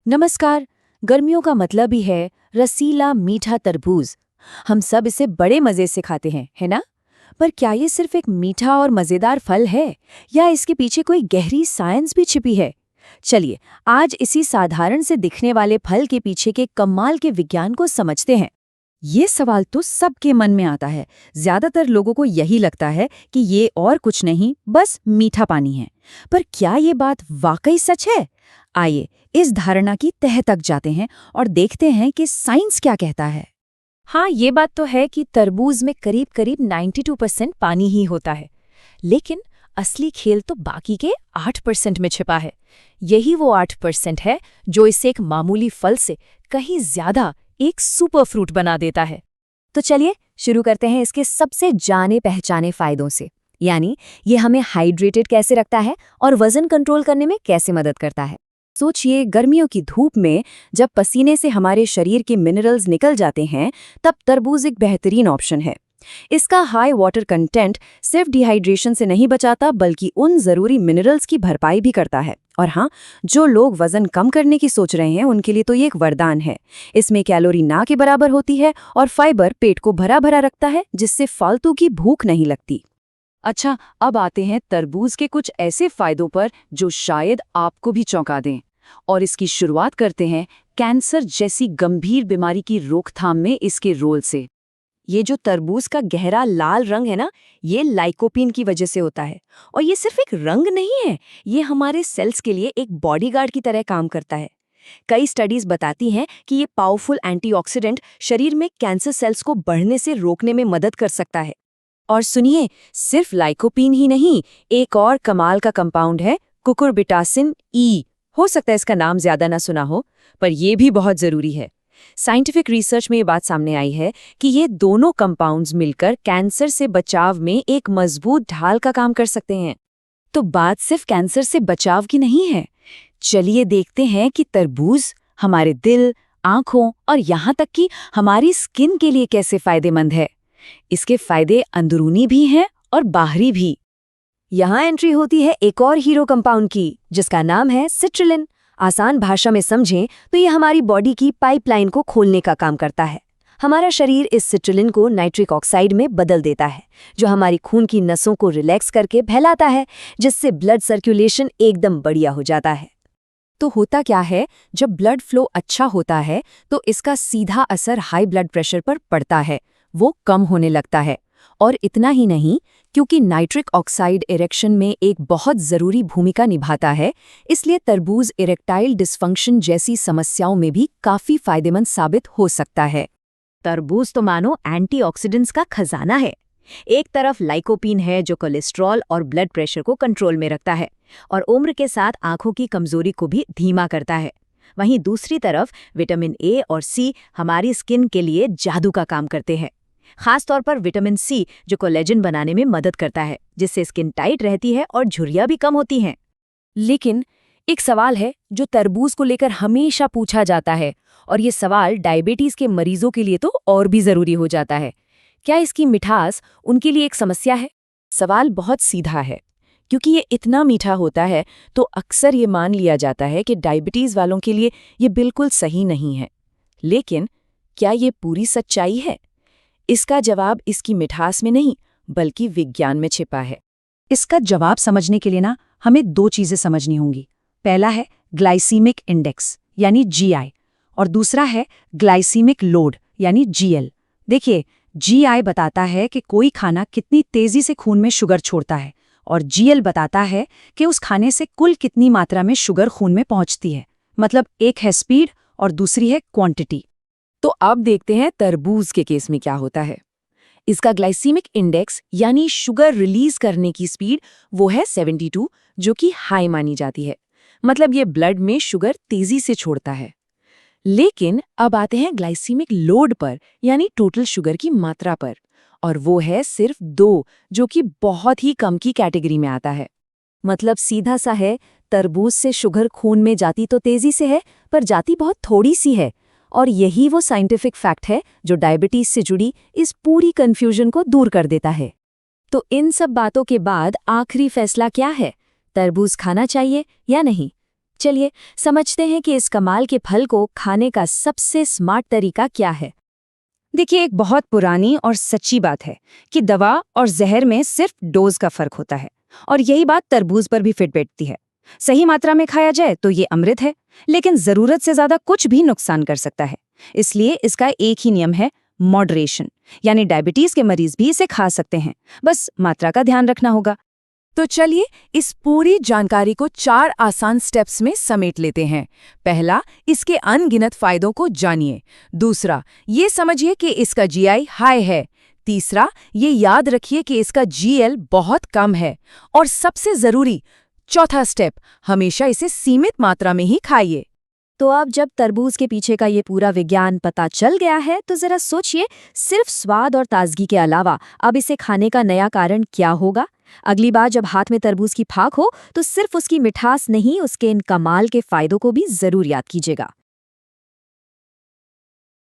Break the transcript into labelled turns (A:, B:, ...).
A: नमस्कार। गर्मियों का मतलब ही है रसीला मीठा तरबूज। हम सब इसे बड़े मजे से खाते हैं, है ना? पर क्या ये सिर्फ एक मीठा और मजेदार फल है या इसके पीछे कोई गहरी साइंस भी छिपी है? चलिए, आज इसी साधारण से दिखने वाले फल के पीछे के कमाल के विज्ञान को समझते हैं।
B: ये सवाल तो सबके मन में आता है। ज्यादातर लोगों को यही लगता है कि ये और कुछ नहीं, बस मीठा पानी है। पर क्या ये बात वाकई सच है? आइए इस धारणा की तह तक जाते हैं और देखते हैं कि साइंस क्या कहता है।
A: हाँ, ये बात तो है कि तरबूज में करीब करीब 92% पानी ही होता है। लेकिन असली खेल तो बाकी के 8% में छिपा है। यही वो 8% है जो इसे एक मामूली फल से कहीं ज्यादा एक सुपर फ्रूट बना देता है। तो चलिए शुरू करते हैं इसके सबसे जाने पहचाने फायदों से, यानी ये हमें हाइड्रेटेड कैसे रखता है और वजन कंट्रोल करने में कैसे मदद करता है। सोचिए, गर्मियों की धूप में जब पसीने से हमारे शरीर के मिनरल्स निकल जाते हैं, तब तरबूज एक बेहतरीन ऑप्शन है। इसका हाई वाटर कंटेंट सिर्फ डिहाइड्रेशन से नहीं बचाता, बल्कि उन जरूरी मिनरल्स की भरपाई भी करता है। और हाँ, जो लोग वजन कम करने की सोच रहे हैं उनके लिए तो ये एक वरदान है। इसमें कैलोरी ना के बराबर होती है और फाइबर पेट को भरा भरा रखता है, जिससे फालतू की भूख नहीं लगती।
B: अच्छा, अब आते हैं तरबूज के कुछ ऐसे फायदों पर जो शायद आपको भी चौंका दें। और इसकी शुरुआत करते हैं कैंसर जैसी गंभीर बीमारी की रोकथाम में इसके रोल से।
A: ये जो तरबूज का गहरा लाल रंग है ना, ये लाइकोपीन की वजह से होता है। और ये सिर्फ एक रंग नहीं है, ये हमारे सेल्स के लिए एक बॉडीगार्ड की तरह काम करता है। कई स्टडीज बताती हैं कि ये पावरफुल एंटीऑक्सीडेंट शरीर में कैंसर सेल्स को बढ़ने से रोकने में मदद कर सकता है। और सुनिए, सिर्फ लाइकोपीन ही नहीं, एक और कमाल का कंपाउंड है कुकुरबिटासिन ई। हो सकता है इसका नाम ज्यादा ना सुना हो, पर यह भी बहुत जरूरी है। साइंटिफिक रिसर्च में ये बात सामने आई है कि ये दोनों कंपाउंड्स मिलकर कैंसर से बचाव में एक मजबूत ढाल का काम कर सकते हैं। तो बात सिर्फ कैंसर से बचाव की नहीं है। चलिए देखते हैं कि तरबूज हमारे दिल, आंखों और यहाँ तक कि हमारी स्किन के लिए कैसे फायदेमंद है। इसके फायदे अंदरूनी भी हैं और बाहरी भी। यहाँ एंट्री होती है एक और हीरो कंपाउंड की, जिसका नाम है सिट्रुलिन। आसान भाषा में समझें तो ये हमारी बॉडी की पाइपलाइन को खोलने का काम करता है। हमारा शरीर इस सिट्रुलिन को नाइट्रिक ऑक्साइड में बदल देता है, जो हमारी खून की नसों को रिलैक्स करके फैलाता है, जिससे ब्लड सर्कुलेशन एकदम बढ़िया हो जाता है। तो होता क्या है, जब ब्लड फ्लो अच्छा होता है तो इसका सीधा असर हाई ब्लड प्रेशर पर पड़ता है, वो कम होने लगता है। और इतना ही नहीं, क्योंकि नाइट्रिक ऑक्साइड इरेक्शन में एक बहुत ज़रूरी भूमिका निभाता है, इसलिए तरबूज इरेक्टाइल डिस्फंक्शन जैसी समस्याओं में भी काफ़ी फायदेमंद साबित हो सकता है। तरबूज तो मानो एंटीऑक्सीडेंट्स का खजाना है। एक तरफ लाइकोपीन है जो कोलेस्ट्रॉल और ब्लड प्रेशर को कंट्रोल में रखता है और उम्र के साथ आंखों की कमजोरी को भी धीमा करता है। वहीं दूसरी तरफ विटामिन ए और सी हमारी स्किन के लिए जादू का काम करते हैं। खास तौर पर विटामिन सी, जो कोलेजन बनाने में मदद करता है, जिससे स्किन टाइट रहती है और झुर्रियां भी कम होती हैं। लेकिन एक सवाल है जो तरबूज को लेकर हमेशा पूछा जाता है, और ये सवाल डायबिटीज के मरीजों के लिए तो और भी जरूरी हो जाता है। क्या इसकी मिठास उनके लिए एक समस्या है? सवाल बहुत सीधा है। क्योंकि ये इतना मीठा होता है तो अक्सर ये मान लिया जाता है कि डायबिटीज वालों के लिए ये बिल्कुल सही नहीं है। लेकिन क्या ये पूरी सच्चाई है? इसका जवाब इसकी मिठास में नहीं, बल्कि विज्ञान में छिपा है।
B: इसका जवाब समझने के लिए ना हमें दो चीजें समझनी होंगी। पहला है ग्लाइसीमिक इंडेक्स यानी जीआई, और दूसरा है ग्लाइसीमिक लोड यानी जीएल। देखिए, जीआई बताता है कि कोई खाना कितनी तेजी से खून में शुगर छोड़ता है, और जीएल बताता है कि उस खाने से कुल कितनी मात्रा में शुगर खून में पहुंचती है। मतलब एक है स्पीड और दूसरी है क्वांटिटी।
A: तो अब देखते हैं तरबूज के केस में क्या होता है। इसका ग्लाइसीमिक इंडेक्स यानी शुगर रिलीज करने की स्पीड वो है 72, जो कि हाई मानी जाती है। मतलब ये ब्लड में शुगर तेजी से छोड़ता है। लेकिन अब आते हैं ग्लाइसीमिक लोड पर, यानी टोटल शुगर की मात्रा पर, और वो है सिर्फ 2, जो कि बहुत ही कम की कैटेगरी में आता है। मतलब सीधा सा है, तरबूज से शुगर खून में जाती तो तेजी से है, पर जाती बहुत थोड़ी सी है। और यही वो साइंटिफिक फैक्ट है जो डायबिटीज से जुड़ी इस पूरी कंफ्यूजन को दूर कर देता है। तो इन सब बातों के बाद आखिरी फैसला क्या है? तरबूज खाना चाहिए या नहीं? चलिए समझते हैं कि इस कमाल के फल को खाने का सबसे स्मार्ट तरीका क्या है।
B: देखिए, एक बहुत पुरानी और सच्ची बात है कि दवा और जहर में सिर्फ डोज का फर्क होता है, और यही बात तरबूज पर भी फिट बैठती है। सही मात्रा में खाया जाए तो ये अमृत है, लेकिन जरूरत से ज्यादा कुछ भी नुकसान कर सकता है। इसलिए इसका एक ही नियम है, मॉडरेशन। यानी डायबिटीज के मरीज भी इसे खा सकते हैं, बस मात्रा का ध्यान रखना होगा।
C: तो चलिए इस पूरी जानकारी को 4 आसान स्टेप्स में समेट लेते हैं। पहला, इसके अनगिनत फायदों को जानिए। दूसरा, ये समझिए कि इसका जीआई हाई है। तीसरा, ये याद रखिए कि इसका जीएल बहुत कम है। और सबसे जरूरी चौथा स्टेप, हमेशा इसे सीमित मात्रा में ही खाइए।
A: तो अब जब तरबूज के पीछे का ये पूरा विज्ञान पता चल गया है, तो जरा सोचिए, सिर्फ स्वाद और ताजगी के अलावा अब इसे खाने का नया कारण क्या होगा। अगली बार जब हाथ में तरबूज की फाक हो, तो सिर्फ उसकी मिठास नहीं, उसके इन कमाल के फायदों को भी जरूर याद कीजिएगा।